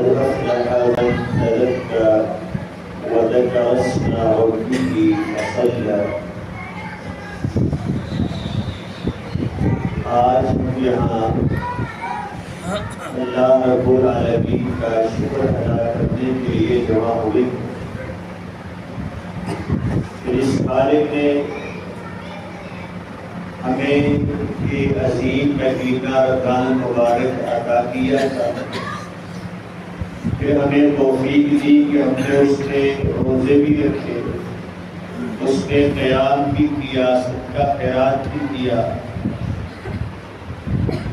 قد أفلح من تزكى وذكر اسم ربه فصلى। आज हम यहाँ अल्लाह रब्बुल आलमीन का शुक्र अदा करने के लिए जमा हुए। इस खालिक ने हमें ये अजीम महीना रमज़ान मुबारक अता किया था, फिर हमें तौफीक दी कि हमने उसमें रोज़े भी रखे, उसमें क़याम भी किया, सदका खैरात भी किया,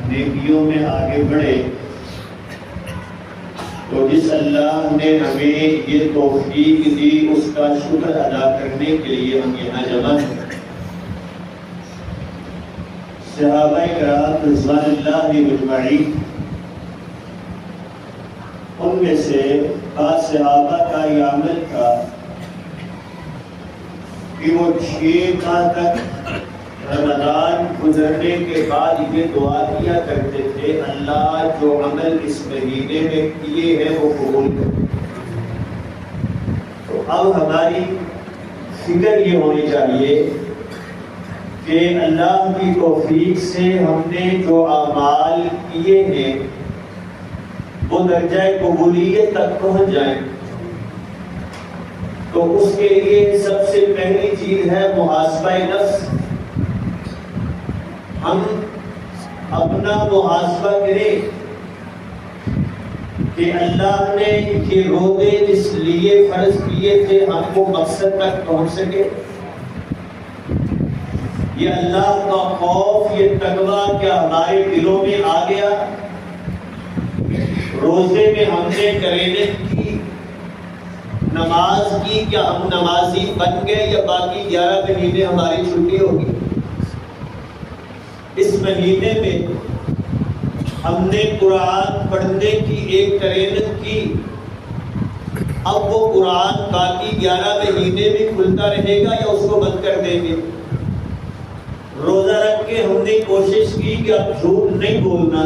नेकियों में आगे बढ़े। तो जिस अल्लाह ने हमें ये तौफीक दी उसका शुक्र अदा करने के लिए हम यहाँ जमा हैं। सहाबाए किराम रिज़वानुल्लाहि अजमईन, उनमें से बाज़ सहाबा का ये अमल था कि वो 6 माह तक रमज़ान गुजरने के बाद ये दुआ किया करते थे, अल्लाह जो अमल इस महीने में किए हैं वो कबूल कर। तो अब हमारी फिक्र ये होनी चाहिए कि अल्लाह की तौफीक से हमने जो अमाल किए हैं वो दर्जा कबूलियत तक पहुंच जाए। तो उसके लिए सबसे पहली चीज है मुहासबा नफ्स। हम अपना मुहासबा करें कि अल्लाह ने ये रोज़े इसलिए फर्ज किए थे हम वो मकसद तक पहुंच सके। ये अल्लाह का खौफ, ये तकवा क्या हमारे दिलों में आ गया? रोजे में हमने करेनत की, नमाज की, क्या हम नमाजी बन गए या बाकी 11 महीने हमारी छुट्टी होगी? इस महीने में हमने कुरान पढ़ने की एक करेनत की, अब वो कुरान बाकी 11 महीने में खुलता रहेगा या उसको बंद कर देंगे? रोजा रख के हमने कोशिश की कि अब झूठ नहीं बोलना।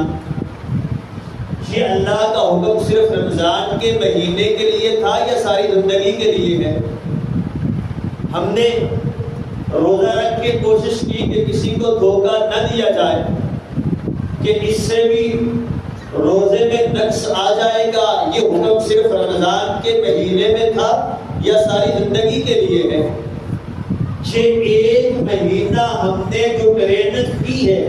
ये अल्लाह का हुक्म सिर्फ रमजान के महीने के लिए था या सारी जिंदगी के लिए है? हमने रोजा रख के कोशिश की कि किसी को धोखा न दिया जाए कि इससे भी रोजे में नक्स आ जाएगा। ये हुक्म सिर्फ रमजान के महीने में था या सारी जिंदगी के लिए है? ये 1 महीना हमने जो करेनत की है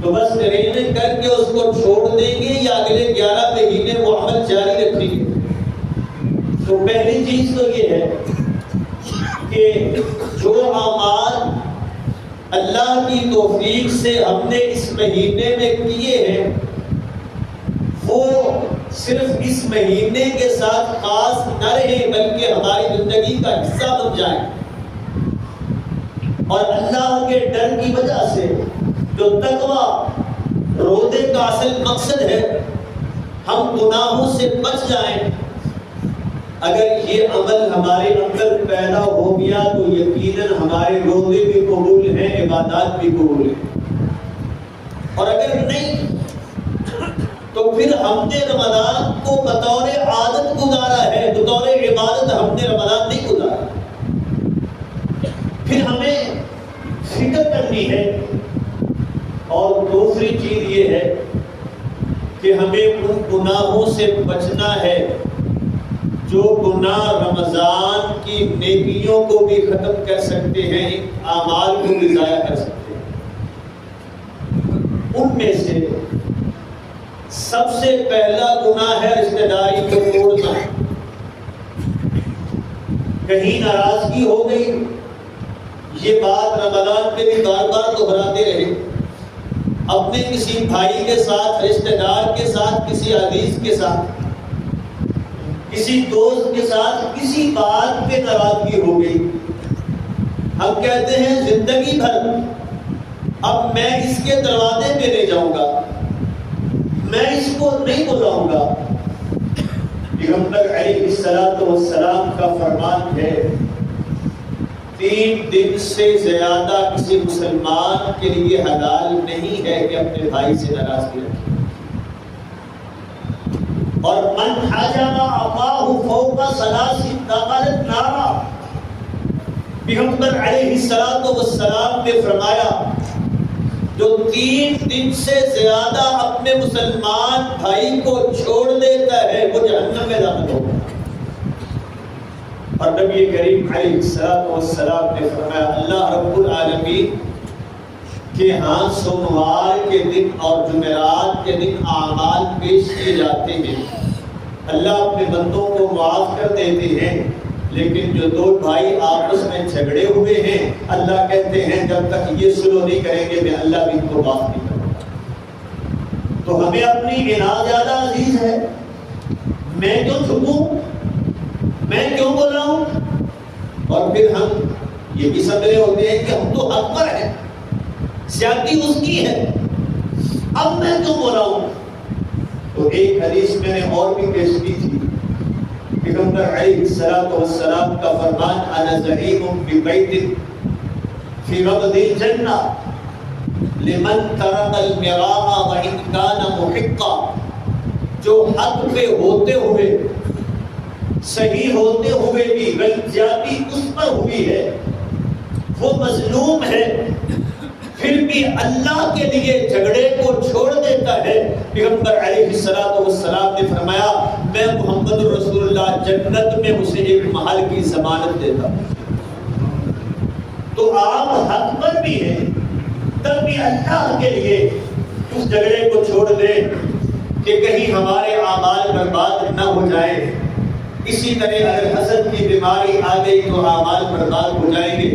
तो बस करेनत करके उसको छोड़ देंगे या अगले 11 महीने वो अमल जारी रखेंगे? तो पहली चीज तो ये है कि जो अमाल अल्लाह की तौफीक से हमने इस महीने में किए हैं वो सिर्फ इस महीने के साथ खास न रहे बल्कि हमारी जिंदगी का हिस्सा बन जाए। और अल्लाह के डर की वजह से जो तकवा रोज़े का असल मकसद है, हम गुनाहों से बच जाएं। अगर ये अमल हमारे अंदर पैदा हो गया तो यकीनन हमारे रोज़े भी कबूल हैं, इबादत भी कबूल है। और अगर नहीं तो फिर हमने रमज़ान को बतौर आदत गुजारा है, बतौर इबादत हमने रमज़ान नहीं गुजारा। फिर हमें फिक्र करनी है। और दूसरी चीज ये है कि हमें उन गुनाहों से बचना है जो गुनाह रमजान की नेकियों को भी खत्म कर सकते हैं, आमाल को भी जाया कर सकते हैं। उनमें से सबसे पहला गुनाह है रिश्तेदारी को तोड़ना। कहीं नाराजगी हो गई, ये बात रमजान में भी बार बार दोहराते रहे। अपने किसी भाई के साथ, रिश्तेदार के साथ, किसी अजीज के साथ, किसी दोस्त के साथ किसी बात पे नाराजगी हो गई, हम कहते हैं जिंदगी भर अब मैं इसके दरवाजे पे नहीं जाऊंगा, मैं इसको नहीं बुलाऊंगा। पैगंबर अलैहिस्सलाम का फरमान है 3 दिन से ज्यादा किसी मुसलमान के लिए हलाल नहीं है कि अपने भाई से नाराजगी रखे। और मन हजमा अकाहु फौका सलासिन दखलत नारा। पैगंबर अलैहिस्सलातु वस्सलाम ने फरमाया, जो 3 दिन से ज्यादा अपने मुसलमान भाई को छोड़ देता है वो जहन्नम में दाखिल होगा। और नबी करीम अलैहिस्सलातु वस्सलाम ने फरमाया, अल्लाह रब्बुल आलमीन के यहाँ सोमवार के दिन और जुमेरात के दिन आमाल पेश किए जाते हैं। अल्लाह अपने बंदों को माफ कर देते हैं, लेकिन जो 2 भाई आपस में झगड़े हुए हैं, अल्लाह कहते हैं जब तक ये सुलह नहीं करेंगे मैं अल्लाह भी इनको माफ नहीं करूंगा। तो हमें अपनी इनाद ज्यादा अजीज है। मैं क्यों झुकूं, मैं क्यों बुलाऊं? और फिर हम ये भी समझ रहे होते हैं कि हम तो हक पर हैं, ज्यादती उसकी है, अब मैं क्यों बुलाऊं? तो एक हदीस मैंने और भी पेश की थी। पैगंबर अलैहिस्सलातु वस्सलाम का फरमान, अना ज़ईमुम बिबैतिन फी रबदिल जन्नह लिमन तरकल मिराअ व इन काना मुहिक्का। जो हक पे होते हुए, सही होते हुए भी गलती उस पर हुई है, वो मजलूम है, फिर भी अल्लाह के लिए झगड़े को छोड़ देता है। पैगंबर अलैहिस्सलातु वस्सलाम ने फरमाया, मैं मोहम्मद रसूलुल्लाह जन्नत में उसे एक महल की जमानत देता हूं। तो आप हक पर भी हैं, तब भी अल्लाह के लिए उस झगड़े को छोड़ दे कि कहीं हमारे आमाल बर्बाद न हो जाए। इसी तरह अगर हसद की बीमारी आ गई तो आमाल बर्बाद हो जाएंगे।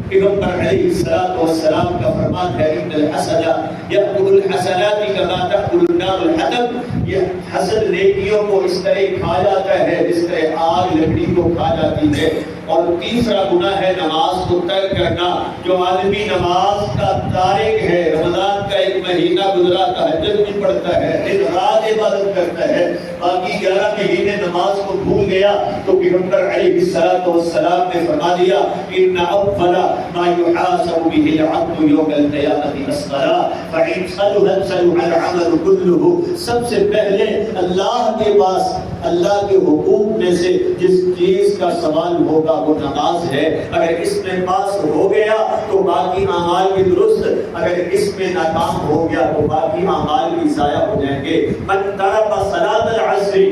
पैगंबर अलैहिस्सलातु वस्सलाम का फरमान है, इन्नल हसदा यअकुलुल हसनाति कमा तअकुलुन नारुल हतब। ये हसद नेकियों को इस तरह खा जाता है जिस तरह आग लकड़ी को खा जाती है। और तीसरा गुनाह है नमाज को तर्क करना। जो आदमी नमाज का तारिक है, रमजान का एक महीना गुजरा, तहज्जुद भी पढ़ता है, दिन रात इबादत करता है, बाकी 11 महीने नमाज को भूल गया, तो पैगंबर अलैहिस्सलातु वस्सलाम ने फरमा दिया, इन्ना अव्वला मा युहासबु बिहिल अब्दु यौमल क़ियामति अस्सलाह फ़इन सलुहत सलुहल अमल कुल्लुहु। सबसे पहले अल्लाह के पास अल्लाह के हुकूक में से जिस चीज का सवाल होगा वो नमाज है। अगर इसमें पास हो गया तो बाकी अमाल भी दुरुस्त, अगर इसमें नाकाम हो गया तो बाकी अमाल भी ज़ाया हो जाएंगे। मन तरका सलातल अस्री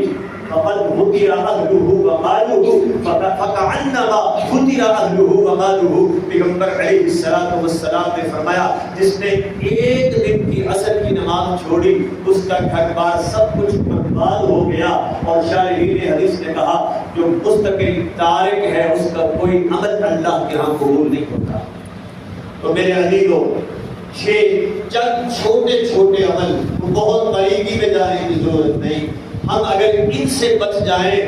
फक़द हुतिरा अहलुहु व मालुहु फकअन्नमा हुतिरा अहलुहु व मालुहु। पैगंबर अलैहिस्सलातु वस्सलाम ने फरमाया, जिसने एक दिन की असर की नमाज छोड़ी उसका घर बार सब कुछ बर्बाद हो गया। और शायरीन हदीस ने कहा, जो मुस्तकिल तारिक है उसका कोई अमल अल्लाह के यहाँ कबूल नहीं होता। तो मेरे अजीजों, 6 चंद छोटे छोटे अमल, बहुत बारीकी में जाने की जरूरत नहीं, हम अगर इनसे बच जाएं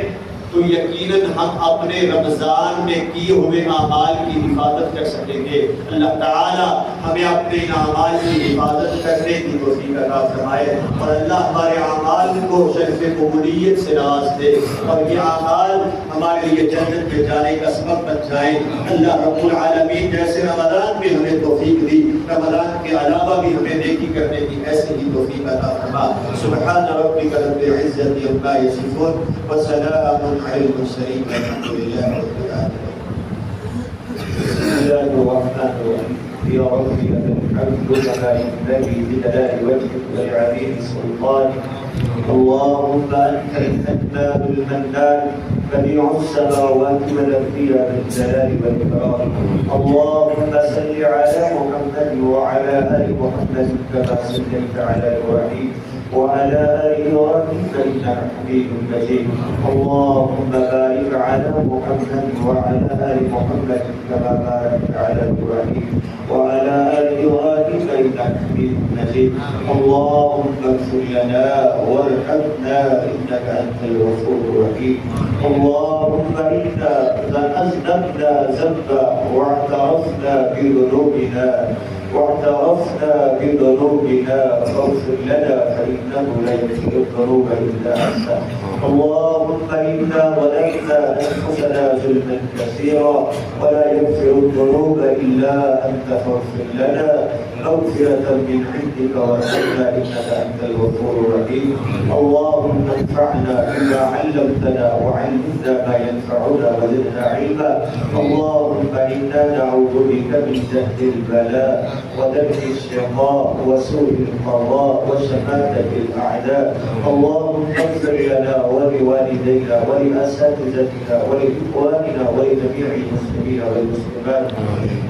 तो यकीनन हम अपने रमजान में किए हुए आमाल की हिफाजत कर सकेंगे। अल्लाह ताला हमें अपने आमाल की हिफाजत करने की तौफीक अता फरमाए और अल्लाह हमारे आमाल को शर्फ कबूलियत से नवाज दे और ये आमाल हमारे लिए जन्नत में जाने का सबब बन जाए। अल्लाह रब्बुल आलमीन जैसे रमजान में हमें तौफीक दी, रमजान के अलावा भी हमें नेकी करने की ऐसे ही तौफीक अता फरमा। सुब्हान रब्बिका रब्बिल इज्जति अम्मा यसिफून व सलामुन अलल मुरसलीन वल्हम्दुलिल्लाहि रब्बिल आलमीन। يا رب لك الحمد كما ينبغي بجلال وجهك ولعظيم سلطانك. اللهم انت الحنان المنان بديع السماوات والارض بالجلال والاكرام. اللهم صل على محمد وعلى ال محمد كما صليت على ابراهيم وعلى ال ابراهيم انك حميد مجيد. اللهم بارك على محمد وعلى ال محمد كما باركت على ابراهيم وعلى ال ابراهيم انك حميد مجيد. اللهم اغفر لنا وارحمنا انك انت الغفور الرحيم. اللهم انا اذنبنا ذنبا واعترفنا بذنوبنا فاغفر لنا فإنه لا يغفر الذنوب إلا أنت. اللهم إنا ظلمنا أنفسنا ظلما كثيرا ولا يغفر الذنوب إلا أنت فاغفر لنا مغفرة من عندك وارحمنا إنك أنت الغفور الرحيم. اللهم وانفعنا بما علمتنا وعلمنا ما ينفعنا وزدنا علما. اللهم إنا نعوذ بك من جهد البلاء ودرك الشقاء وسوء القضاء وشماتة الأعداء. اللهم اغفر لنا ولوالدينا ولأساتذتنا ولإخواننا ولجميع المسلمين والمسلمات.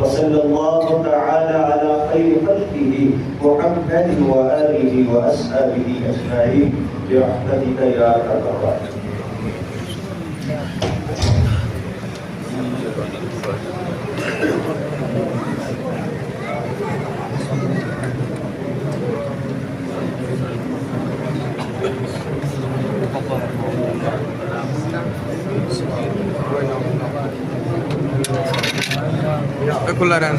وصلى الله تعالى على خير خلقه محمد وآله وأصحابه أجمعين برحمتك يا أرحم الراحمين. Kularan.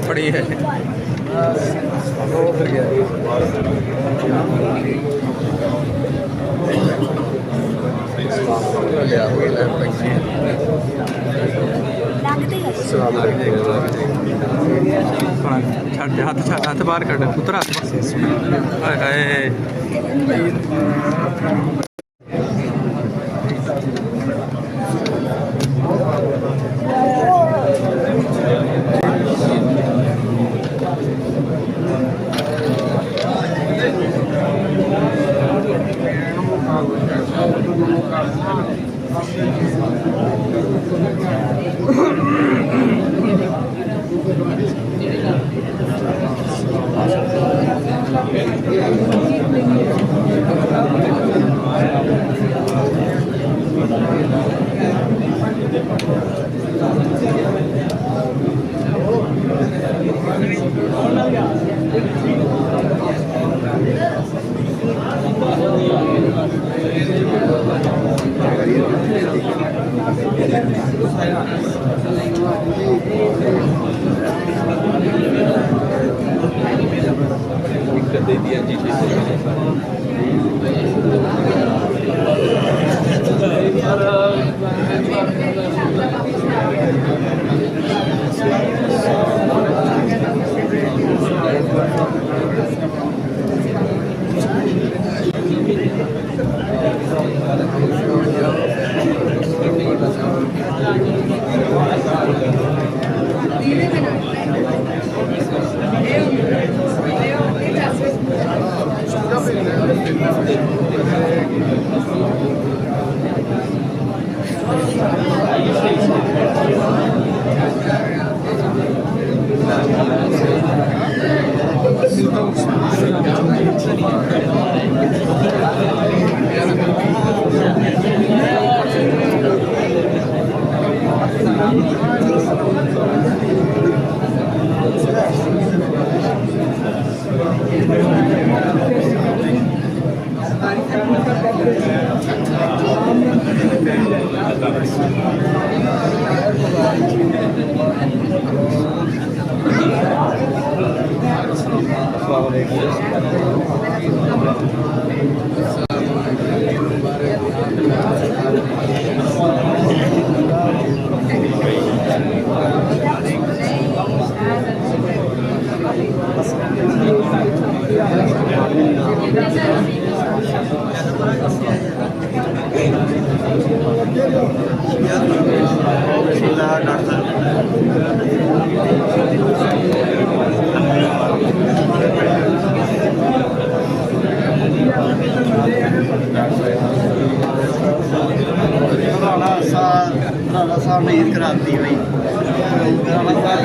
पड़ी है हाथ बाहर कट उतरा दे दिया जी। ईद कराती हुई मार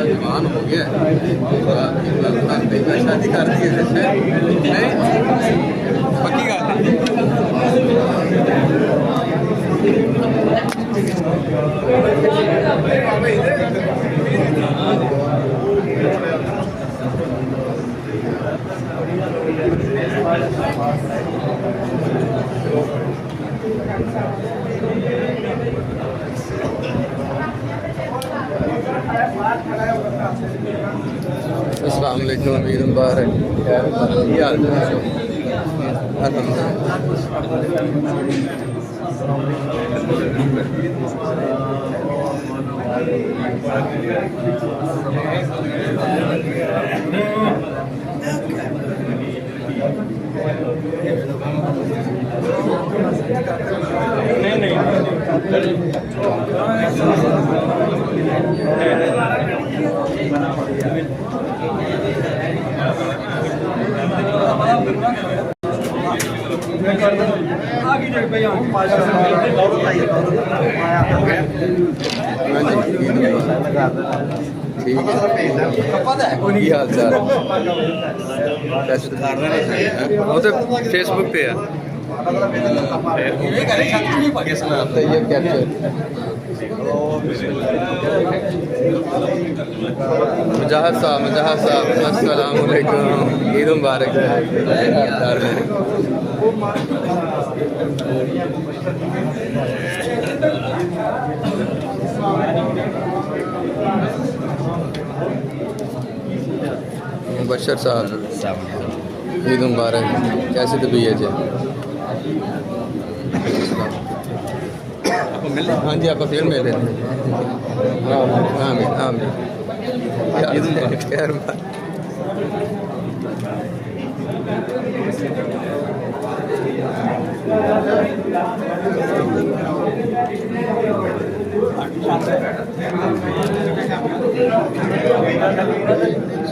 जवान हो गया शादी कर दी है पक्की अस्सलाम वालेकुम ईद मुबारक क्या हाल ठीक है हाल चाल वो तो फेसबुक पे है तैयब कैप्चर मुजाहिद साहब अस्सलाम वालेकुम ईद मुबारक मुबशर साहब ईद मुबारक कैसे तबीयत है हाँ जी आप फिर मिले आमीन आमीन खैर है